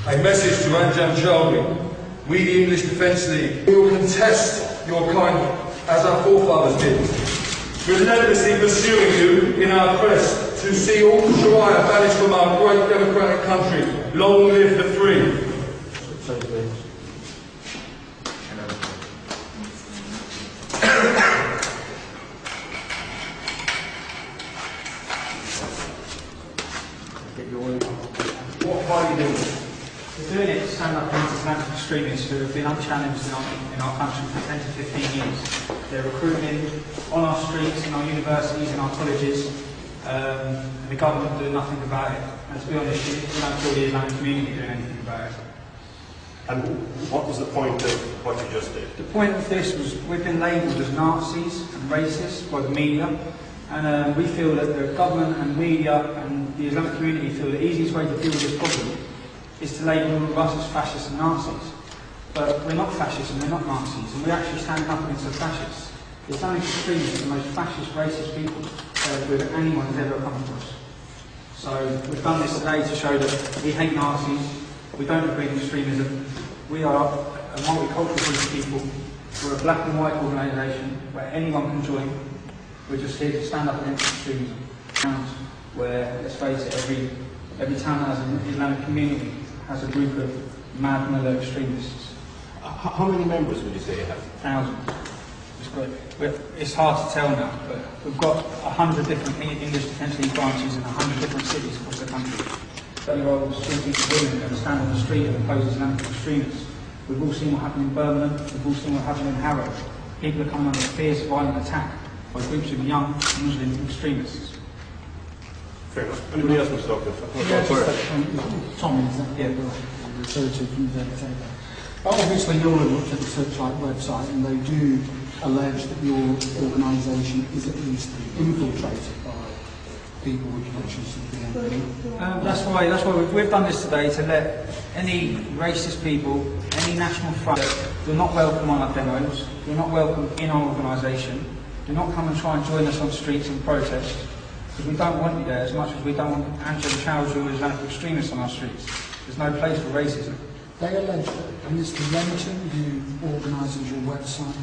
A message to Anjan Charlie. We, the English Defence League, will contest your kindness as our forefathers did, relentlessly pursuing you in our quest to see all Sharia banished from our great democratic country. Long live the free. What are you doing? We're doing it to stand up against Islamic extremists who have been unchallenged in our country for 10 to 15 years. They're recruiting on our streets, in our universities, in our colleges, and the government doing nothing about it. And to be honest, we don't feel the Islamic community doing anything about it. And what was the point of what you just did? The point of this was we've been labelled as Nazis and racists by the media, and we feel that the government and media and the Islamic community feel the easiest way to deal with this problem is to label all of us as fascists and Nazis. But we're not fascists and we're not Nazis, and we're actually standing up against the fascists. The Islamic extremists are the most fascist, racist people that anyone has ever come across. So we've done this today to show that we hate Nazis, we don't agree with extremism, we are a multicultural group of people, we're a black and white organisation where anyone can join. We're just here to stand up against extremism. Where, let's face it, every town that has an Islamic community has a group of mad mellow extremists. How many members would you say you have? Thousands. It's hard to tell now, but we've got 100 different English Defence League branches in 100 different cities across the country. 30-year-olds shooting women that stand on the street and oppose Islamic extremists. We've all seen what happened in Birmingham, we've all seen what happened in Harrow. People are coming under fierce, violent attack by groups of young Muslim extremists. Fair enough. Anybody else wants to talk to? Tom, is that the researcher from the obviously, you all have looked at the Searchlight website, and they do allege that your organisation is at least infiltrated by people with connections to the BNP. That's why we've done this today, to let any racist people, any national front, you're not welcome on our demos, you're not welcome in our organisation, do not come and try and join us on streets and protest, because we don't want you there as much as we don't want Angela Chowdhury or Islamic extremists on our streets. There's no place for racism. They allege that Mr. Renton, who organises your website,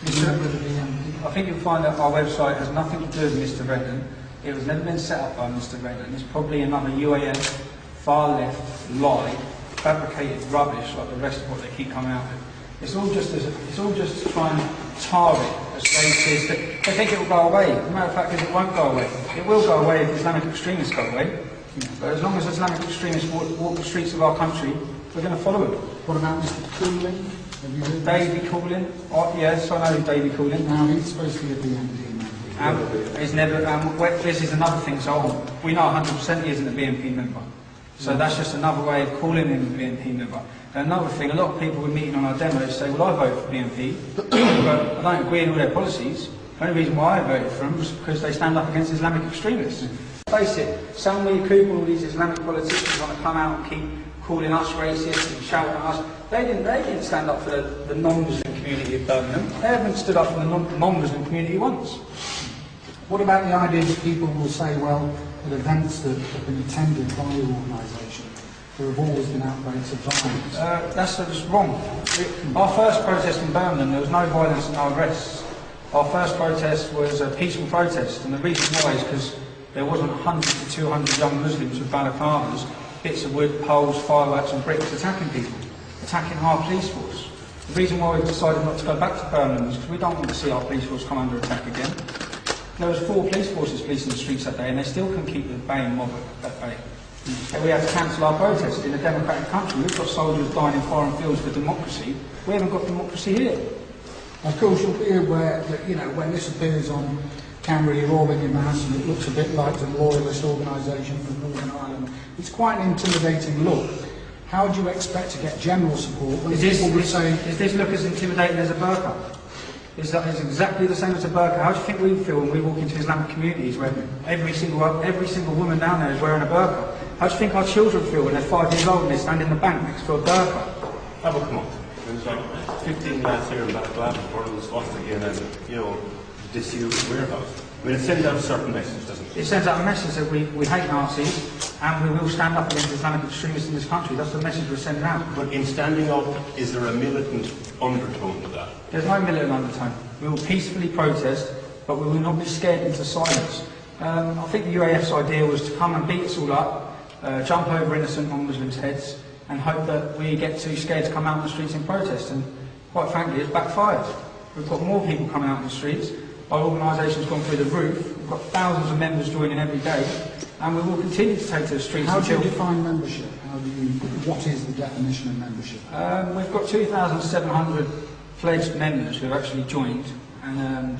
is a member of the BNP. I think you'll find that our website has nothing to do with Mr. Renton. It was never been set up by Mr. Renton. It's probably another UAN, far-left lie, fabricated rubbish like the rest of what they keep coming out with. It's all just to try and tar it as racist. They think it will go away. As a matter of fact, it won't go away. It will go away if Islamic extremists go away. But as long as Islamic extremists walk the streets of our country, we're going to follow them. What about Mr. Cooling? Have you heard Davy Cooling? Oh, yes, I know Davy Cooling. Now, he's supposed to be a BNP member. He's never. This is another thing. So we know 100% he isn't a BNP member. So that's just another way of calling him a BNP member. And another thing, a lot of people we're meeting on our demos say, well, I vote for BNP, but I don't agree with all their policies. The only reason why I voted for them was because they stand up against Islamic extremists. Face it, Salmi Cooper, all these Islamic politicians want to come out and keep calling us racist and shouting at us. They didn't stand up for the non-Muslim community of Birmingham. They haven't stood up for the non-Muslim community once. What about the idea that people will say, well, at events that have been attended by your organisation, there have always been outbreaks of violence? That's just wrong. Our first protest in Birmingham, there was no violence and no arrests. Our first protest was a peaceful protest, and the reason why is because there wasn't 100 to 200 young Muslims with balaclavas, bits of wood, poles, fireworks and bricks attacking people, attacking our police force. The reason why we've decided not to go back to Birmingham is because we don't want to see our police force come under attack again. There was 4 police forces policing the streets that day, and they still couldn't keep the baying mob at bay. And we had to cancel our protest. In a democratic country, we've got soldiers dying in foreign fields for democracy. We haven't got democracy here. Of course, you'll be aware that, when this appears on camera, you're all in your mass, and it looks a bit like the loyalist organisation from Northern Ireland. It's quite an intimidating look. How do you expect to get general support when people would say... Does this look as intimidating as a burqa? Is exactly the same as a burqa. How do you think we feel when we walk into Islamic communities where every single woman down there is wearing a burqa? How do you think our children feel when they're 5 years old and they stand in the bank next to a burqa? Have a come on. There's like 15 lads here in Balaclava burning the swastika in a disused warehouse. But it sends out a certain message, doesn't it? It sends out a message that we hate Nazis and we will stand up against Islamic extremists in this country. That's the message we're sending out. But in standing up, is there a militant undertone to that? There's no militant undertone. We will peacefully protest, but we will not be scared into silence. I think the UAF's idea was to come and beat us all up, jump over innocent non-Muslims' heads, and hope that we get too scared to come out on the streets in protest. And quite frankly, it's backfired. We've got more people coming out on the streets. Our organisation's gone through the roof. We've got thousands of members joining every day, and we will continue to take to the streets. How do you define membership? What is the definition of membership? We've got 2,700 pledged members who have actually joined. And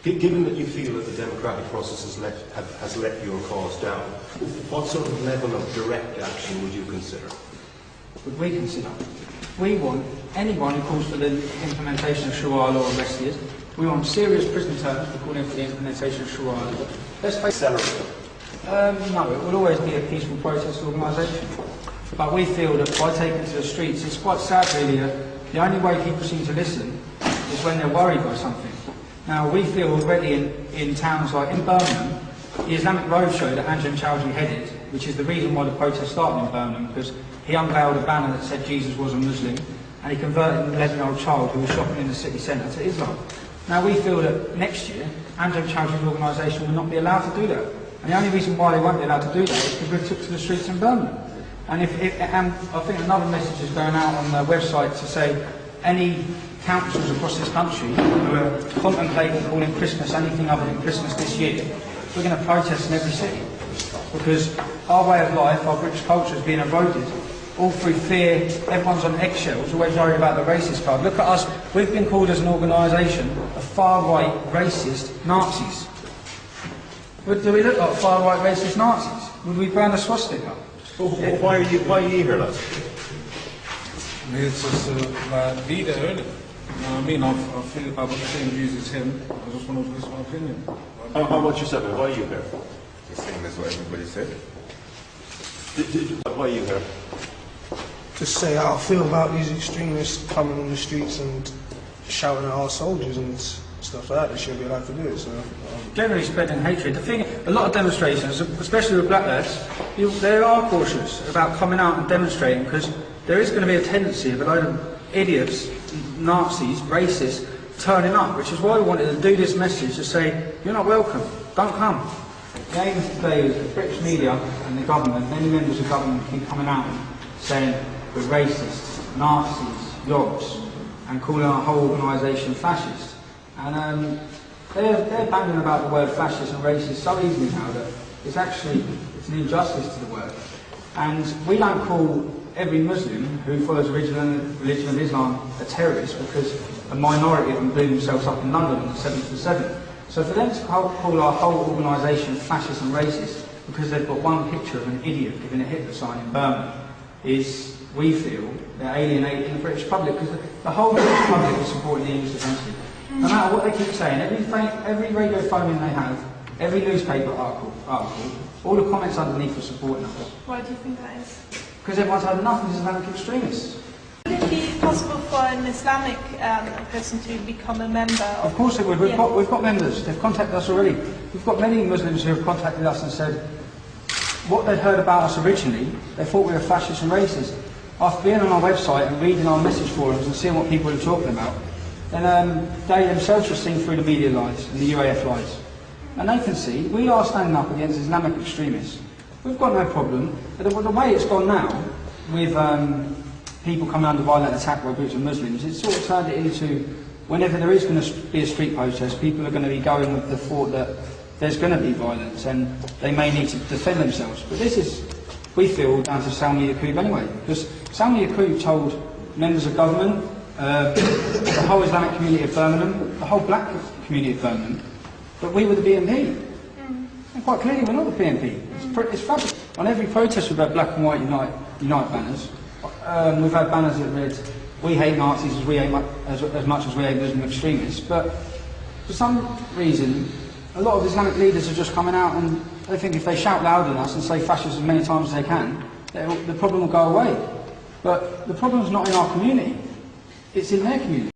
given that you feel that the democratic process has let your cause down, what sort of level of direct action would you consider? would we consider? We want anyone who calls for the implementation of Sharia law arrested. We want serious prison terms for calling for the implementation of Sharia law. Let's face it. No, it will always be a peaceful protest organisation. But we feel that by taking to the streets, it's quite sad really that the only way people seem to listen is when they're worried by something. Now we feel already in towns like in Birmingham, the Islamic Roadshow that Anjem Chowdhury headed, which is the reason why the protest started in Birmingham, because he unveiled a banner that said Jesus was a Muslim, and he converted an 11-year-old child who was shopping in the city centre to Islam. Now we feel that next year, Anjem Chowdhury's organisation will not be allowed to do that. And the only reason why they won't be allowed to do that is because we took to the streets in Birmingham. And I think another message is going out on the website to say any councils across this country who are contemplating calling Christmas anything other than Christmas this year, we're going to protest in every city. Because our way of life, our British culture is being eroded, all through fear. Everyone's on eggshells, always worried about the racist card. Look at us, we've been called as an organisation a far-right racist Nazis. Do we look like far-right racist Nazis? Would we burn a swastika? Well, why are you here, lads? It's just like leader, really. You know what I mean? I feel I've got the same views as him. I just want to voice my opinion. How about yourself? Why are you here? The same as what everybody said. Why are you here? To say how I feel about these extremists coming on the streets and shouting at our soldiers and stuff like that. They shouldn't be allowed to do it. So, generally spreading hatred. The thing, a lot of demonstrations, especially with black lads, they are cautious about coming out and demonstrating because there is going to be a tendency of a load of idiots, Nazis, racists, turning up, which is why we wanted to do this message to say, you're not welcome, don't come. The aim today is the British media and the government, many members of government keep coming out and saying we're racists, Nazis, yobs, and calling our whole organisation fascist. And they're banging about the word fascist and racist so easily now that it's an injustice to the word. And we don't call every Muslim who follows the religion of Islam a terrorist because a minority of them blew themselves up in London on the 7th of the 7th. So for them to call our whole organisation fascist and racist because they've got one picture of an idiot giving a Hitler sign in Birmingham is, we feel, they're alienating the British public because the whole British public is supporting the English Defence League. No matter what they keep saying, every radio phone-in they have, every newspaper article, all the comments underneath are supporting us. Why do you think that is? Because everyone's had enough of Islamic extremists. Would it be possible for an Islamic person to become a member? Of course it would. We've got members. They've contacted us already. We've got many Muslims who have contacted us and said what they'd heard about us originally, they thought we were fascist and racist. After being on our website and reading our message forums and seeing what people are talking about, then they themselves have seen through the media lies and the UAF lies. And they can see we are standing up against Islamic extremists. We've got no problem. But the way it's gone now, with people coming under violent attack by groups of Muslims, it's sort of turned it into, whenever there is going to be a street protest, people are going to be going with the thought that there's going to be violence and they may need to defend themselves. But this is, we feel, down to Salmi Yaqub anyway. Because Salmi Yaqub told members of government, the whole Islamic community of Birmingham, the whole black community of Birmingham, that we were the BNP. And quite clearly we're not the BNP. It's fabulous. On every protest we've had black and white unite banners. We've had banners that read, we hate Nazis as much as we hate Muslim extremists. But for some reason, a lot of Islamic leaders are just coming out and they think if they shout loud at us and say fascist as many times as they can, the problem will go away. But the problem's not in our community. It's in their community.